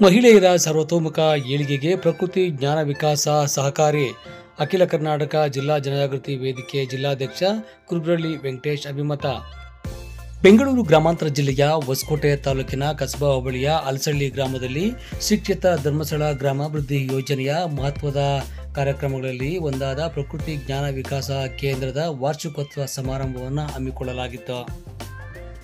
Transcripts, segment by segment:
ಮಹಿಳೆಯರ ಸರ್ವತೋಮುಖ ಏಳಿಗೆಗೆ ಪ್ರಕೃತಿ ಜ್ಞಾನ ವಿಕಾಸ ಸಹಕಾರಿ ಅಖಿಲ ಕರ್ನಾಟಕ ಜಿಲ್ಲಾ ಜನಜಾಗೃತಿ ವೇದಿಕೆ ಜಿಲ್ಲಾಧ್ಯಕ್ಷ ಕುರುಬ್ರಳ್ಳಿ ವೆಂಕಟೇಶ್ ಅಭಿಮತ. ಬೆಂಗಳೂರು ಗ್ರಾಮಾಂತರ ಜಿಲ್ಲೆಯ ಹೊಸಕೋಟೆ ತಾಲೂಕಿನ ಕಸಬಾ ಹೋಬಳಿಯ ಅಲಸಳ್ಳಿ ಗ್ರಾಮದಲ್ಲಿ ಶಿಕ್ಷಿತ ಧರ್ಮಸ್ಥಳ ಗ್ರಾಮಾಭಿವೃದ್ಧಿ ಯೋಜನೆಯ ಮಹತ್ವದ ಕಾರ್ಯಕ್ರಮಗಳಲ್ಲಿ ಒಂದಾದ ಪ್ರಕೃತಿ ಜ್ಞಾನ ವಿಕಾಸ ಕೇಂದ್ರದ ವಾರ್ಷಿಕೋತ್ಸವ ಸಮಾರಂಭವನ್ನು ಹಮ್ಮಿಕೊಳ್ಳಲಾಗಿತ್ತು.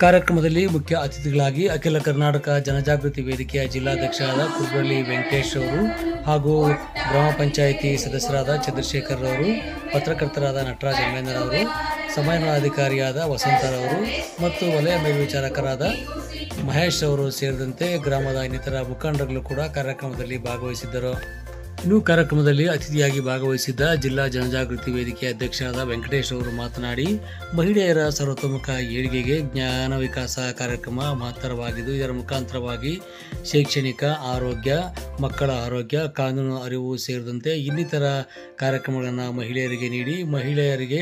ಕಾರ್ಯಕ್ರಮದಲ್ಲಿ ಮುಖ್ಯ ಅತಿಥಿಗಳಾಗಿ ಅಖಿಲ ಕರ್ನಾಟಕ ಜನಜಾಗೃತಿ ವೇದಿಕೆಯ ಜಿಲ್ಲಾಧ್ಯಕ್ಷರಾದ ಕುರುಬ್ರಳ್ಳಿ ವೆಂಕಟೇಶ್ ಅವರು ಹಾಗೂ ಗ್ರಾಮ ಪಂಚಾಯಿತಿ ಸದಸ್ಯರಾದ ಚಂದ್ರಶೇಖರ್ ಅವರು, ಪತ್ರಕರ್ತರಾದ ನಟರಾಜ್ ಎಂಎನ್ಆರ್, ಸಮನ್ವಯಾಧಿಕಾರಿಯಾದ ವಸಂತರವರು ಮತ್ತು ವಲಯ ಮೇಲ್ವಿಚಾರಕರಾದ ಮಹೇಶ್ ಅವರು ಸೇರಿದಂತೆ ಗ್ರಾಮದ ಇನ್ನಿತರ ಮುಖಂಡರುಗಳು ಕೂಡ ಕಾರ್ಯಕ್ರಮದಲ್ಲಿ ಭಾಗವಹಿಸಿದ್ದರು. ಇನ್ನು ಕಾರ್ಯಕ್ರಮದಲ್ಲಿ ಅತಿಥಿಯಾಗಿ ಭಾಗವಹಿಸಿದ್ದ ಜಿಲ್ಲಾ ಜನಜಾಗೃತಿ ವೇದಿಕೆ ಅಧ್ಯಕ್ಷರಾದ ವೆಂಕಟೇಶ್ ಅವರು ಮಾತನಾಡಿ, ಮಹಿಳೆಯರ ಸರ್ವತೋಮುಖ ಏಳಿಗೆಗೆ ಜ್ಞಾನ ವಿಕಾಸ ಕಾರ್ಯಕ್ರಮ ಮಹತ್ತರವಾಗಿದ್ದು, ಇದರ ಮುಖಾಂತರವಾಗಿ ಶೈಕ್ಷಣಿಕ, ಆರೋಗ್ಯ, ಮಕ್ಕಳ ಆರೋಗ್ಯ, ಕಾನೂನು ಅರಿವು ಸೇರಿದಂತೆ ಇನ್ನಿತರ ಕಾರ್ಯಕ್ರಮಗಳನ್ನು ಮಹಿಳೆಯರಿಗೆ ನೀಡಿ ಮಹಿಳೆಯರಿಗೆ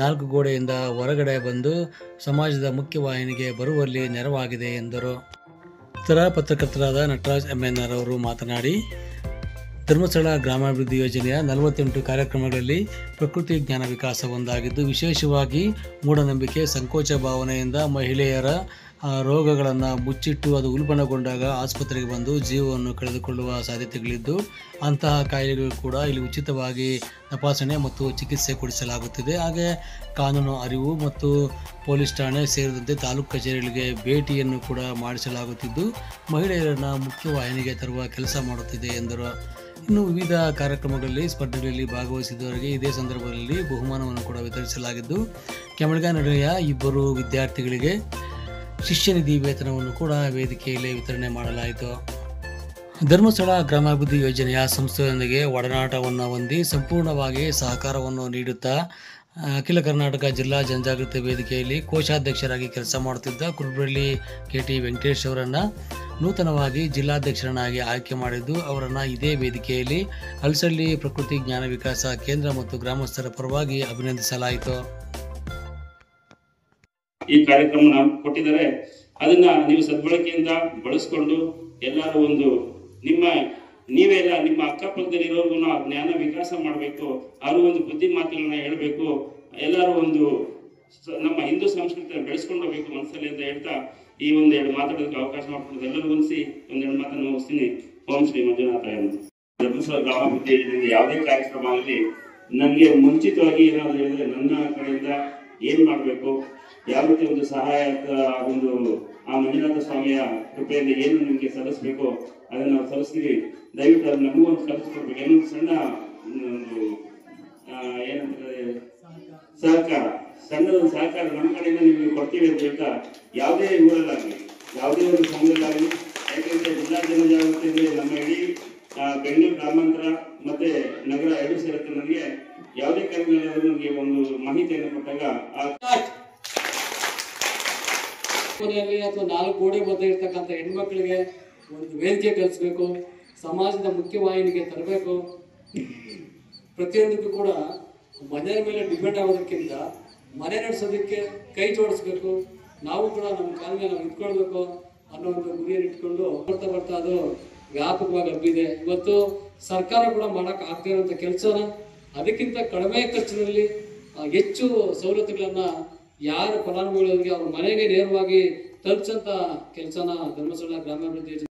ನಾಲ್ಕು ಗೋಡೆಯಿಂದ ಹೊರಗಡೆ ಬಂದು ಸಮಾಜದ ಮುಖ್ಯವಾಹಿನಿಗೆ ಬರುವಲ್ಲಿ ನೆರವಾಗಿದೆ ಎಂದರು. ಇತರ ಪತ್ರಕರ್ತರಾದ ನಟರಾಜ್ ಎಂಎನ್ಆರ್ ಅವರು ಮಾತನಾಡಿ, ಧರ್ಮಸ್ಥಳ ಗ್ರಾಮಾಭಿವೃದ್ಧಿ ಯೋಜನೆಯ 48 ಕಾರ್ಯಕ್ರಮಗಳಲ್ಲಿ ಪ್ರಕೃತಿ ಜ್ಞಾನ ವಿಕಾಸ ಒಂದಾಗಿದ್ದು, ವಿಶೇಷವಾಗಿ ಮೂಢನಂಬಿಕೆ, ಸಂಕೋಚ ಭಾವನೆಯಿಂದ ಮಹಿಳೆಯರ ರೋಗಗಳನ್ನು ಮುಚ್ಚಿಟ್ಟು ಅದು ಉಲ್ಬಣಗೊಂಡಾಗ ಆಸ್ಪತ್ರೆಗೆ ಬಂದು ಜೀವವನ್ನು ಕಳೆದುಕೊಳ್ಳುವ ಸಾಧ್ಯತೆಗಳಿದ್ದು, ಅಂತಹ ಕಾಯಿಲೆಗಳು ಕೂಡ ಇಲ್ಲಿ ಉಚಿತವಾಗಿ ತಪಾಸಣೆ ಮತ್ತು ಚಿಕಿತ್ಸೆ ಕೊಡಿಸಲಾಗುತ್ತಿದೆ. ಹಾಗೆ ಕಾನೂನು ಅರಿವು ಮತ್ತು ಪೊಲೀಸ್ ಠಾಣೆ ಸೇರಿದಂತೆ ತಾಲೂಕು ಕಚೇರಿಗಳಿಗೆ ಭೇಟಿಯನ್ನು ಕೂಡ ಮಾಡಿಸಲಾಗುತ್ತಿದ್ದು, ಮಹಿಳೆಯರನ್ನು ಮುಖ್ಯವಾಹಿನಿಗೆ ತರುವ ಕೆಲಸ ಮಾಡುತ್ತಿದೆ ಎಂದರು. ಇನ್ನು ವಿವಿಧ ಕಾರ್ಯಕ್ರಮಗಳಲ್ಲಿ ಸ್ಪರ್ಧೆಗಳಲ್ಲಿ ಭಾಗವಹಿಸಿದವರಿಗೆ ಇದೇ ಸಂದರ್ಭದಲ್ಲಿ ಬಹುಮಾನವನ್ನು ಕೂಡ ವಿತರಿಸಲಾಗಿದ್ದು, ಕೆಮಳ್ಗಾನಹಳ್ಳಿಯ 2 ವಿದ್ಯಾರ್ಥಿಗಳಿಗೆ ಶಿಷ್ಯನಿಧಿ ವೇತನವನ್ನು ಕೂಡ ವೇದಿಕೆಯಲ್ಲಿ ವಿತರಣೆ ಮಾಡಲಾಯಿತು. ಧರ್ಮಸ್ಥಳ ಗ್ರಾಮಾಭಿವೃದ್ಧಿ ಯೋಜನೆಯ ಸಂಸ್ಥೆಯೊಂದಿಗೆ ಒಡನಾಟವನ್ನು ಹೊಂದಿ ಸಂಪೂರ್ಣವಾಗಿ ಸಹಕಾರವನ್ನು ನೀಡುತ್ತಾ ಅಖಿಲ ಕರ್ನಾಟಕ ಜಿಲ್ಲಾ ಜನಜಾಗೃತಿ ವೇದಿಕೆಯಲ್ಲಿ ಕೋಶಾಧ್ಯಕ್ಷರಾಗಿ ಕೆಲಸ ಮಾಡುತ್ತಿದ್ದ ಕುರುಬ್ರಳ್ಳಿ ಕೆ.ಟಿ. ವೆಂಕಟೇಶ್ ಅವರನ್ನು ನೂತನವಾಗಿ ಜಿಲ್ಲಾಧ್ಯಕ್ಷರನ್ನಾಗಿ ಆಯ್ಕೆ ಮಾಡಿದ್ದು, ಅವರನ್ನು ಇದೇ ವೇದಿಕೆಯಲ್ಲಿ ಅಲಸಳ್ಳಿ ಪ್ರಕೃತಿ ಜ್ಞಾನ ವಿಕಾಸ ಕೇಂದ್ರ ಮತ್ತು ಗ್ರಾಮಸ್ಥರ ಪರವಾಗಿ ಅಭಿನಂದಿಸಲಾಯಿತು. ಈ ಕಾರ್ಯಕ್ರಮ ಕೊಟ್ಟಿದ್ದಾರೆ, ಅದನ್ನ ನೀವು ಸದ್ಬಳಕೆಯಿಂದ ಬಳಸ್ಕೊಂಡು ಎಲ್ಲರೂ ಒಂದು ನೀವೆಲ್ಲ ನಿಮ್ಮ ಅಕ್ಕಪಕ್ಕದಲ್ಲಿರೋರ್ಗು ಜ್ಞಾನ ವಿಕಾಸ ಮಾಡಬೇಕು, ಅವರು ಒಂದು ಬುದ್ಧಿ ಮಾತುಗಳನ್ನ ಹೇಳಬೇಕು, ಎಲ್ಲರೂ ಒಂದು ನಮ್ಮ ಹಿಂದೂ ಸಂಸ್ಕೃತಿಯನ್ನು ಬೆಳೆಸ್ಕೊಂಡು ಹೋಗ್ಬೇಕು ಮನಸ್ಸಲ್ಲಿ ಅಂತ ಹೇಳ್ತಾ ಈ 2 ಮಾತಾಡೋದಕ್ಕೆ ಅವಕಾಶ ಮಾಡ್ಕೊಂಡು ಎಲ್ಲರೂ ಹೊಂದಿಸಿ 2 ಮಾತನ್ನು ಮುಗಿಸ್ತೀನಿ. ಓಂ ಶ್ರೀ ಮಂಜುನಾಥಾಯ. ಧರ್ಮಸ್ಥಳ ಗ್ರಾಮಾಭಿವೃದ್ಧಿ ಯೋಜನೆಯಿಂದ ಯಾವುದೇ ಕಾರ್ಯಕ್ರಮ ಆಗಲಿ ನನಗೆ ಮುಂಚಿತವಾಗಿ ಏನಾದ್ರು ಹೇಳಿದ್ರೆ ನನ್ನ ಕಡೆಯಿಂದ ಏನ್ ಮಾಡಬೇಕು, ಯಾವ ರೀತಿ ಒಂದು ಸಹಾಯಕ ಒಂದು ಆ ಮಂಜುನಾಥ ಸ್ವಾಮಿಯ ಕೃಪೆಯಿಂದ ಏನು ನಿಮಗೆ ಸಲ್ಲಿಸಬೇಕು ಅದನ್ನು ನಾವು ಸಲ್ಲಿಸ್ತೀವಿ. ದಯವಿಟ್ಟು ಅದು ನಮಗೂ ಒಂದು ಸಲ್ಲಿಸ್ಕೊಡ್ಬೇಕು. ಏನೊಂದು ಸಣ್ಣ ಏನಂತಾರೆ ಸಣ್ಣದೊಂದು ಸಹಕಾರ ನಮ್ಮ ಕಡೆಯಿಂದ ನಿಮಗೆ ಕೊಡ್ತೀವಿ ಅಂತ ಹೇಳ್ತಾ, ಯಾವುದೇ ಊರಲ್ಲಾಗಲಿ ಯಾವುದೇ ಒಂದು ಸಂಘದಲ್ಲಾಗಲಿ, ಯಾಕೆಂದ್ರೆ ಜಿಲ್ಲಾ ಜನಜಾಗೃತಿ ನಮ್ಮ ಇಡೀ ಬೆಂಗಳೂರು ಗ್ರಾಮಾಂತರ ಮತ್ತೆ ನಗರ 2 ಸೇರುತ್ತೆ. ನನಗೆ ಯಾವುದೇ ಕಾರ್ಯಕ್ರಮದಲ್ಲಿ ನನಗೆ ಒಂದು ಮಾಹಿತಿಯನ್ನು ಕೊಟ್ಟಾಗ ಅಥವಾ 4 ಗೋಡೆ ಮಧ್ಯೆ ಇರ್ತಕ್ಕಂಥ ಹೆಣ್ಮಕ್ಳಿಗೆ ಒಂದು ವೇದಿಕೆ ಕಲಿಸ್ಬೇಕು, ಸಮಾಜದ ಮುಖ್ಯವಾಹಿನಿಗೆ ತರಬೇಕು. ಪ್ರತಿಯೊಂದಕ್ಕೂ ಕೂಡ ಮನೆಯ ಮೇಲೆ ಡಿಪೆಂಡ್ ಆಗೋದಕ್ಕಿಂತ ಮನೆ ನಡೆಸೋದಕ್ಕೆ ಕೈ ಜೋಡಿಸ್ಬೇಕು, ನಾವು ಕೂಡ ನಮ್ಮ ಕಾಲ ಮೇಲೆ ನಾವು ನಿಂತ್ಕೊಳ್ಬೇಕು ಅನ್ನೋ ಒಂದು ಗುರಿಯನ್ನು ಇಟ್ಕೊಂಡು ಬರ್ತಾ ಅದು ವ್ಯಾಪಕವಾಗಿ ಹಬ್ಬಿದೆ. ಇವತ್ತು ಸರ್ಕಾರ ಕೂಡ ಮಾಡಕ್ ಆಗ್ತಾ ಇರುವಂತ ಕೆಲಸನ ಅದಕ್ಕಿಂತ ಕಡಿಮೆ ಖರ್ಚಿನಲ್ಲಿ ಹೆಚ್ಚು ಸವಲತ್ತುಗಳನ್ನ ಯಾರ ಫಲಾನುಭವಿಗಳಿಗೆ ಅವ್ರ ಮನೆಗೆ ನೇರವಾಗಿ ತಲುಪಿಸಂತ ಕೆಲಸನ ಧರ್ಮಸ್ಥಳ ಗ್ರಾಮಾಭಿವೃದ್ಧಿ